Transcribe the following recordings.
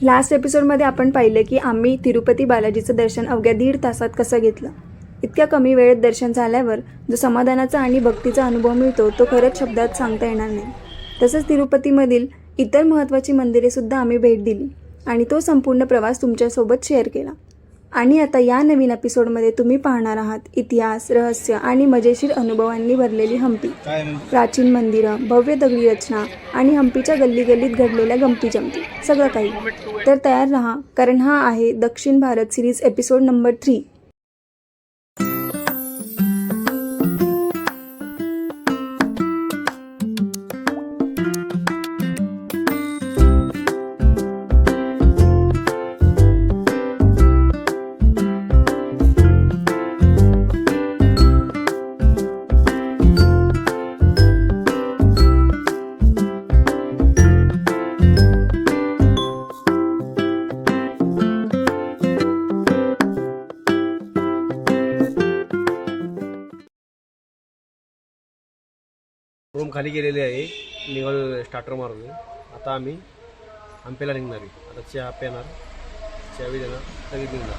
Last एपिसोडमध्ये आपण पाहिलं की आम्ही तिरुपती बालाजीचं दर्शन अवघ्या 1.5 तासात कसं घेतलं. इतक्या कमी वेळेत दर्शन झाल्यावर जो समाधानाचा आणि भक्तीचा अनुभव मिळतो तो खरंच शब्दात सांगता येणार नाही. तसंच तिरुपतीमधील इतर महत्त्वाची मंदिरेसुद्धा आम्ही भेट दिली आणि तो संपूर्ण प्रवास तुमच्यासोबत शेअर केला. आणि आता या नवीन एपिसोडमध्ये तुम्ही पाहणार आहात इतिहास, रहस्य आणि मजेशीर अनुभवांनी भरलेली हम्पी. प्राचीन मंदिरं, भव्य दगडी रचना आणि हम्पीच्या गल्लीगल्लीत घडलेल्या गमती जमती सगळं काही. तर तयार राहा, कारण हा आहे दक्षिण Bharat series episode number 3. Room खाली गेलेली आहे. निघालो स्टार्टर मारून. आता आम्ही हंपीला निघणार आहे. आता चहा पेणार, चहा देणार, लगेच निघणार.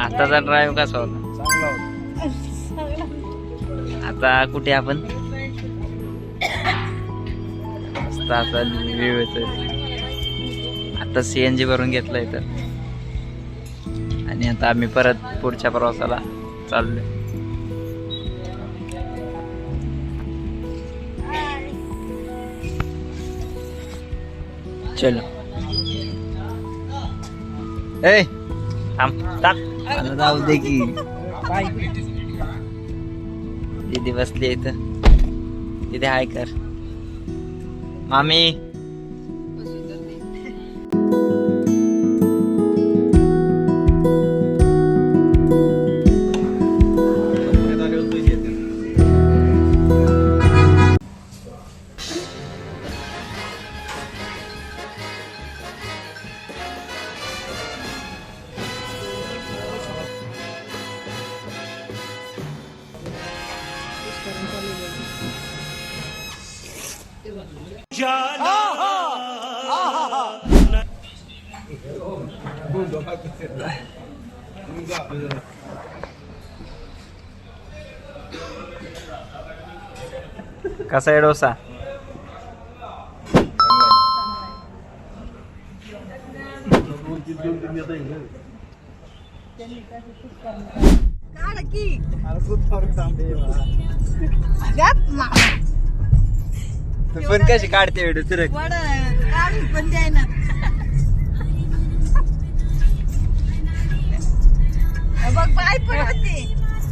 आताचा ड्राईव्ह कसा होता? चांगला होता. आता कुठे आपण मस्त आता व्ह्यू येतोय. आता CNG भरून घेतलंय तर, आणि आता आम्ही परत पुढच्या प्रवासाला चाललोय. चलो ए थांब टाक मला जाऊ दे की. दीदी बसली इथं. दीदी हाय कर. मामी कसा आहे डोसा? पण कशी काढते व्हिडिओ तुला? पण द्यायना. बघ बाय पण होती.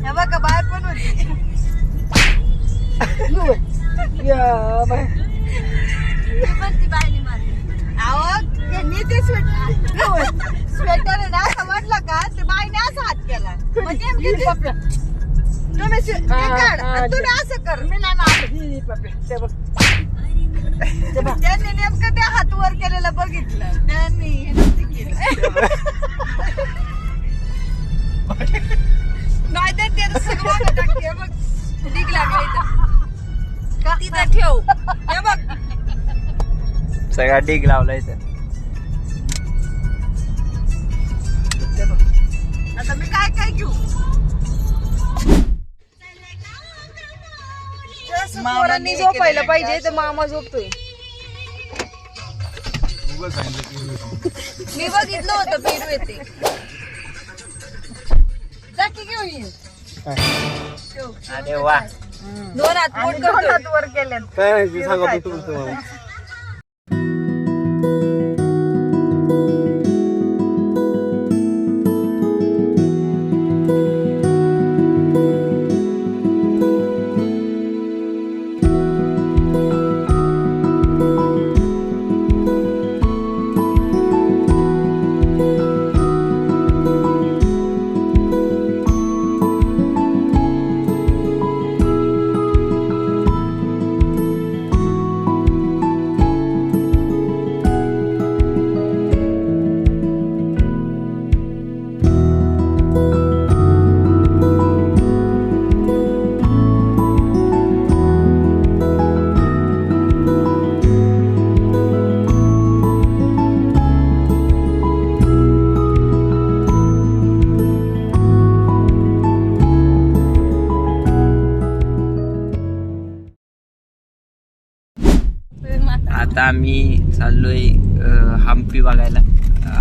हे बघा बाय पण होती. स्वेटर आहे ना असं म्हटलं का ते बाईने असं हात केला. तुम्ही तुम्ही असं कर. मी नाही त्यांनी नेमकं ते हात वर केलेलं बघितलं. त्यांनी हे नव्हतं केलं. नाही तर ते सगळं टाकते बघ. ठीक लागलं तिथं ठेव. हे बघ सगळा डिग लावलाय तर. आता मी काय काय घेऊ? पोरांनी झोपायला पाहिजे तर मामा झोपतोय. मी बघितलं होतं पेरू येते. जाकी घेऊन ये. अरे वा. दोन हात वर केले. काय सांगा तुम्ही. आम्ही चाललोय हम्पी बघायला.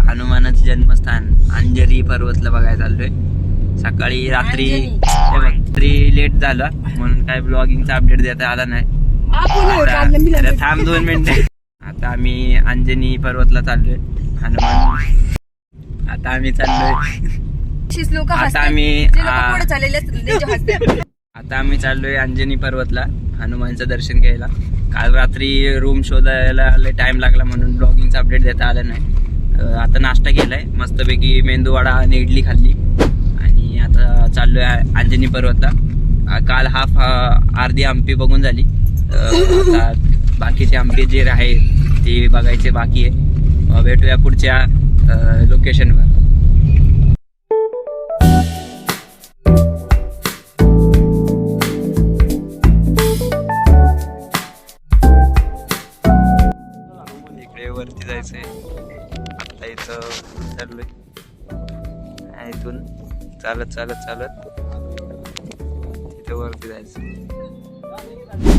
हनुमानाचं जन्मस्थान अंजनी पर्वतला बघायला चाललोय. सकाळी रात्री लेट झाला म्हणून काय ब्लॉगिंगचा अपडेट देता आला नाही. आता थांब 2 मिनिटं. आता आम्ही अंजनी पर्वतला चाललोय. हनुमान आता आम्ही चाललोय. आता आम्ही चाललोय अंजनी पर्वतला हनुमानचं दर्शन घ्यायला. काल रात्री रूम शोधायला टाइम लागला म्हणून ब्लॉगिंगचा अपडेट देता आला नाही. आता नाश्ता केलाय मस्तपैकी, मेंदूवडा आणि इडली खाल्ली आणि आता चाललोय अंजनी पर्वतला. काल अर्धी हम्पी बघून झाली. आता बाकीचे हम्पी जे आहे ते बघायचे बाकी आहे. भेटूया पुढच्या लोकेशनवर. इकडे वरती जायचंय. आता इथं चाललोय. इथून चालत तिथे वरती जायचं.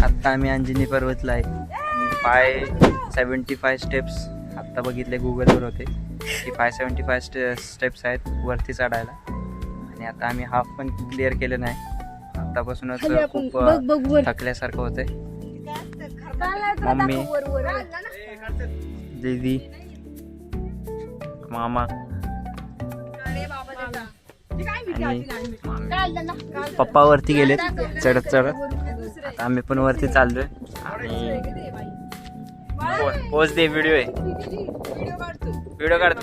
आता आम्ही अंजनी पर्वतला आहे. 575 स्टेप्स आत्ता बघितले गुगलवर होते की 575 स्टेप्स आहेत वरती चढायला. आणि आता आम्ही हाफ पण क्लिअर केलं नाही. आतापासूनच खूप थकल्यासारखं होतंय. मम्मी, दीदी, मामा आणि पप्पा वरती गेलेत चढत. आता आम्ही पण वरती चाललोय. आणि पोच दे, व्हिडिओ काढतो.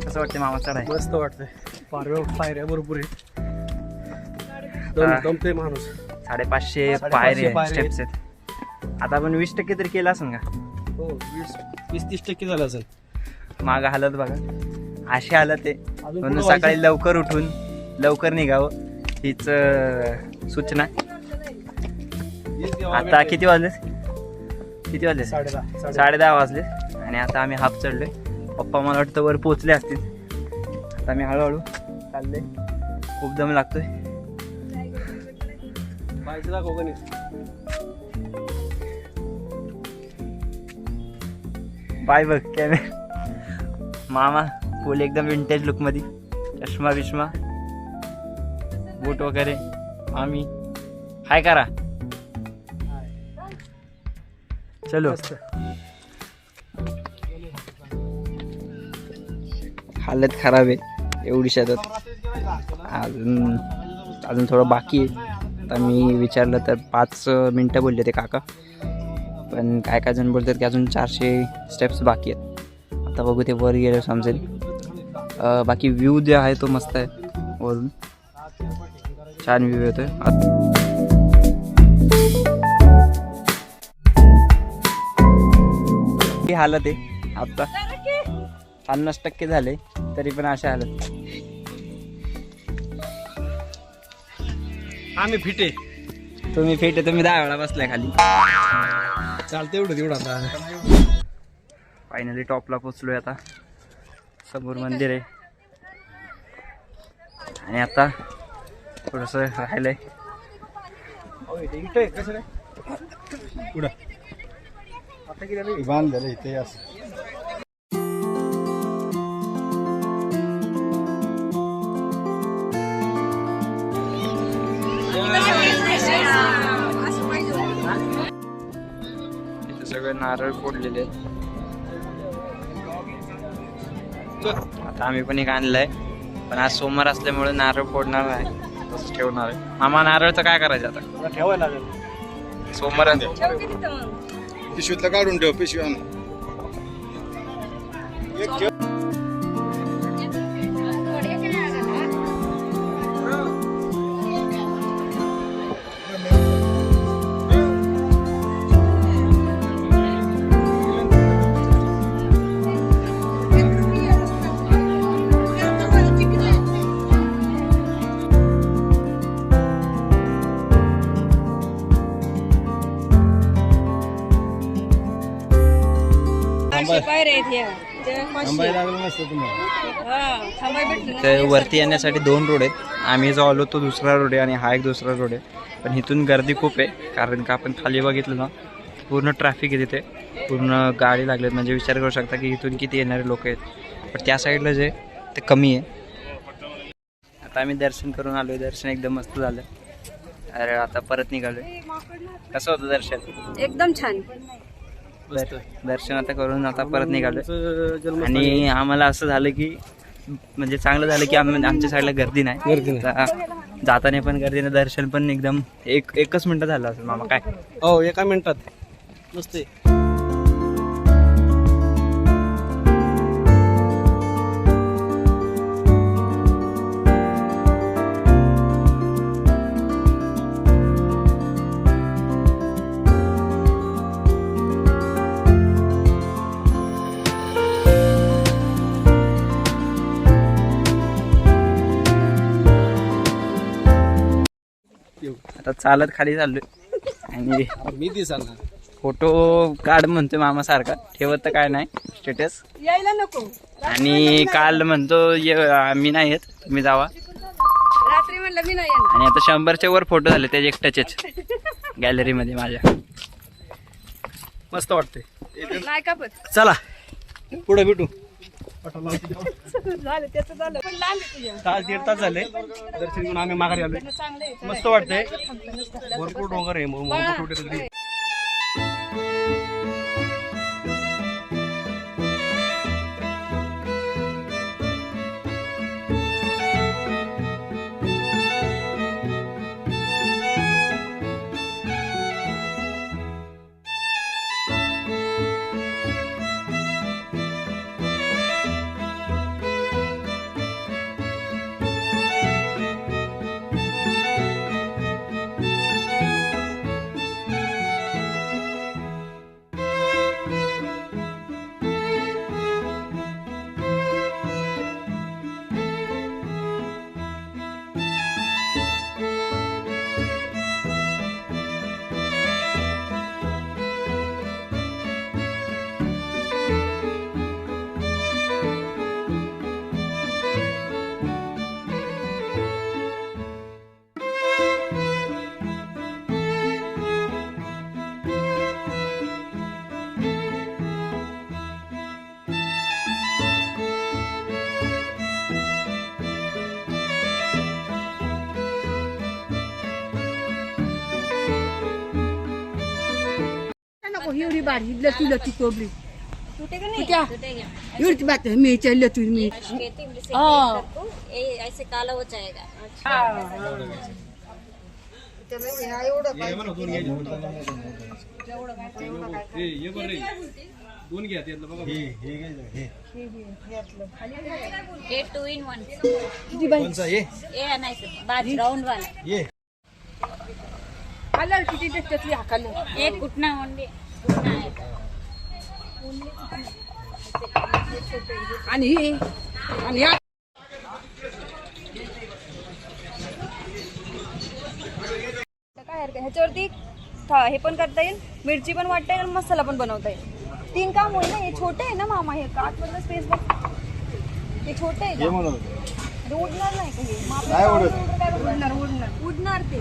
कसं वाटतंय मामा चढाय? मस्त वाटतंय. पायऱ्या भरपूर आहेत. दमते माणूस. 550 पायऱ्या स्टेप्स आहेत. आता आपण 20% तरी केलं असेल का? हो, 20-30% झालं असेल. माग हालत बघा, अशी हालत आहे. म्हणून सकाळी लवकर उठून लवकर निघावं हीच सूचना. आता किती वाजले? 10:30 वाजले. आणि आता आम्ही हाफ चढलोय. पप्पा मला वाटतं वर पोचले असतील. आता आम्ही हळूहळू चाललोय. खूप दम लागतोय. बाय बघ कॅमेरा. मामा फुल एकदम विंटेज लुक मध्ये, चष्मा बिष्मा, बूट वगैरे. आम्ही हाय करा. चलो. हालत खराब आहे एवढी शेतात. अजून थोडं बाकी आहे. आता मी विचारलं तर 5 मिनटं बोलले ते काका. पण काय जण बोलतात की अजून 400 स्टेप्स बाकी आहेत. आता बघू ते वर गेलं समजेल. बाकी व्ह्यू जे आहे तो मस्त आहे वरून. छान व्ह्यू येतोय. ही हालत आहे आता. 50% झाले तरी पण अशा हालत. आम्ही फिटे. तुम्ही फिट आहे. तुम्ही 10 वेळा बसलाय खाली. चालते एवढं आता. फायनली टॉपला पोचलोय. आता समोर मंदिर आहे. आणि आता थोडस राहिलंय. बांधलेलं इथे असं. सगळे नारळ फोडलेले आहेत. आता आम्ही पण एक आणलाय. पण आज सोमवार असल्यामुळे नारळ फोडणार नाही, तसंच ठेवणार आहे. मामा नारळचं काय करायचं आता? ठेवायला लागेल. सोमवार पिशवीतला काढून ठेव. पिशवी पायऱ्या आहेत. तर वरती येण्यासाठी 2 रोड आहेत. आम्ही जो आलो तो दुसरा रोड आहे आणि हा एक दुसरा रोड आहे. पण इथून गर्दी खूप आहे, कारण का आपण खाली बघितलं ना पूर्ण ट्रॅफिक आहे तिथे, पूर्ण गाडी लागलेत. म्हणजे विचार करू शकता की इथून किती येणारे लोक आहेत. पण त्या साईडला जे ते कमी आहे. आता आम्ही दर्शन करून आलो आहे. दर्शन एकदम मस्त झालं. अरे आता परत निघालोय. कसं होतं दर्शन? एकदम छान. दर्शन आता करून आता परत निघालोय. आणि आम्हाला असं झालं की म्हणजे चांगलं झालं की आमच्या साईडला गर्दी नाही. जाताना पण गर्दी नाही, दर्शन पण एकदम एकच मिनिटं झालं असेल मामा. काय हो, एका मिनिटात मस्त. आता चालत खाली चाललोय आणि मी दिसाल फोटो काढ म्हणतोय मामा सारखा, ठेवत तर काय नाही स्टेटस. यायला नको. आणि काल म्हणतो मी नाही येत, तुम्ही जावा. रात्री म्हणलं मी नाही येणार. आणि आता 100च्या वर फोटो झाले त्याचे एकट्याचेच गॅलरीमध्ये माझ्या. मस्त वाटते. नाही का पण चला पुढे भेटू. झालं त्याचं झालं. पण लांब आहे तुझ्या. 1.5 झाले दर्शन घेऊन आम्ही माघारी आलोय. चांगलं आहे. मस्त वाटतंय. भरपूर डोंगर आहे, भरपूर कुठे एवढी बारी लती लती तोडली एवढी बात मी लती मी ऐसे काला हो जाएगा. हे 2 in 1. नाही बाज राऊंड वाला खाल्लं किती त्यातली हाकालं एक कुठना ओनली आणि ह्या काय हरकत ह्याच्यावरती हे पण करता येईल, मिरची पण वाटता येईल, मसाला पण बनवता येईल. 3 काम होईल ना. हे छोटे आहे ना मामा, हे काचमधलं स्पेस बघ, हे छोटे आहे का? हे उडणार नाही का हे? मग आपल्याला उडणार ते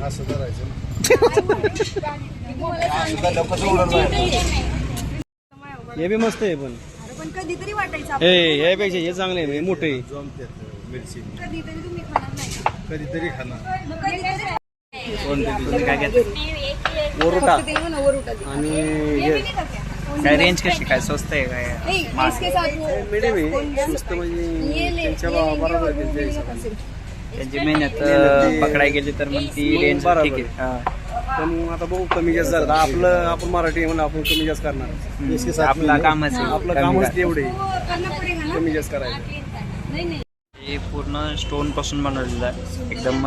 हे बी मस्त आहे. पण पण कधीतरी वाटायचं हे यापेक्षा हे चांगले आहे, मोठे आहे. कधीतरी तुम्ही खाणार नाही का? कधीतरी खाणार. मग कधीतरी काय घेत वरुटा वरुटा दे. आणि ये भी नहीं करते. काय रेंज कशी काय स्वस्त आहे काय? नहीं, इसके साथ वो मिडियम आहे. स्वस्त म्हणजे ये ले, त्यांच्या ये ले, बरोबर ये आहे वो त्यांच्या भी हिशोबाने. नहीं करते. त्यांची मेहनत पकडाय गेली तर मग ती रेंज ठीक आहे. हा. पण आता बघू कमी जास्त झालं. आपण मराठी म्हणून आपण कमी जास्त करणार. आपला कामच आहे. आपलं कामच तेवढे वो करना पड़ेगा ना. कमी जास्त करायचं. नहीं नहीं हे पूर्ण स्टोन पासून बनवलेलं आहे एकदम.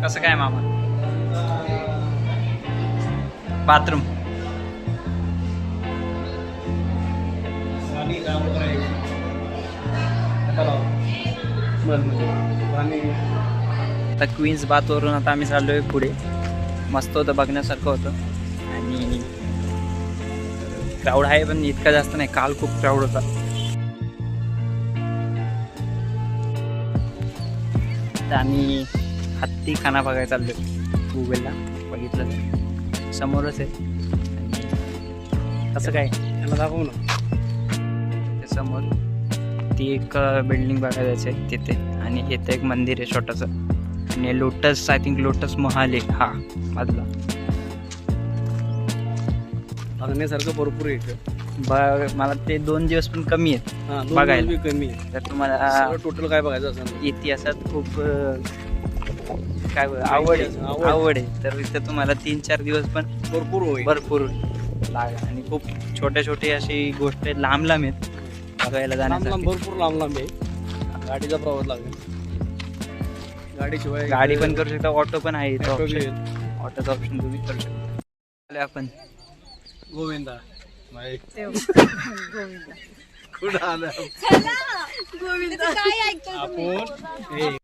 कसं काय मामा? बाथरूम आता क्वीन्स बाथवरून आता आम्ही चाललोय पुढे. मस्त होतं, बघण्यासारखं होतं आणि क्राऊड आहे पण इतका जास्त नाही. काल खूप क्राऊड होता. तर आम्ही हत्ती खाना बघायला चाललोय. गुगलला बघितलं तर समोरच आहे. कसं काय त्याला दाखवू ना. समोर ती एक बिल्डिंग बघायला जायचं आहे तिथे, आणि इथे एक मंदिर आहे छोटंसं, आणि लोटस, आय थिंक लोटस महाल आहे हा बाजूला. बघण्यासारखं भरपूर आहे मला ते 2 दिवस पण कमी आहेत बघायला. कमी. तर तुम्हाला टोटल काय बघायचं असं इतिहासात खूप काय आवड आहे, तर इथं तुम्हाला 3-4 दिवस पण भरपूर लागेल. आणि खूप छोटे अशी गोष्ट लांब आहेत बघायला जाण्यासाठी. भरपूर लांब आहे. गाडीचा प्रवास लागेल. गाडीशिवाय गाडी पण करू शकता, ऑटो पण आहे इथं ऑटो बी ऑप्शन. आहे. ऑटोचा ऑप्शन तुम्ही करू शकता. आपण गोविंदा कुठं आलं काय ऐकतो आपण?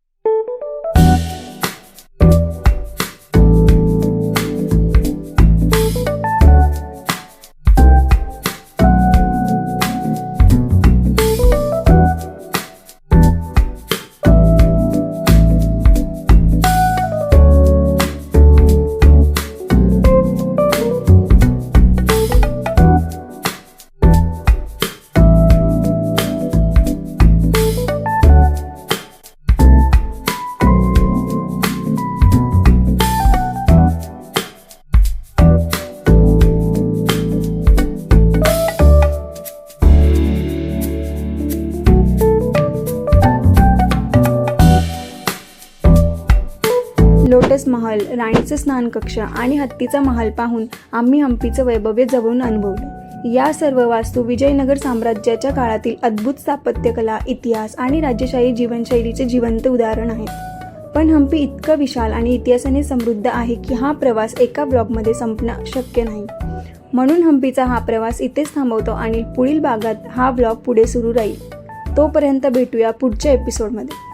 लोटस महल, राणीचं स्नानकक्ष आणि हत्तीचा महाल पाहून आम्ही हम्पीचं वैभव जवळून अनुभवलं. या सर्व वास्तू विजयनगर साम्राज्याच्या काळातील अद्भुत स्थापत्यकला, इतिहास आणि राजेशाही जीवनशैलीचे जिवंत उदाहरण आहेत. पण हम्पी इतकं विशाल आणि इतिहासाने समृद्ध आहे की हा प्रवास एका ब्लॉगमध्ये संपणं शक्य नाही. म्हणून हम्पीचा हा प्रवास इथेच थांबवतो आणि पुढील भागात हा ब्लॉग पुढे सुरू राहील. तोपर्यंत भेटूया पुढच्या एपिसोडमध्ये.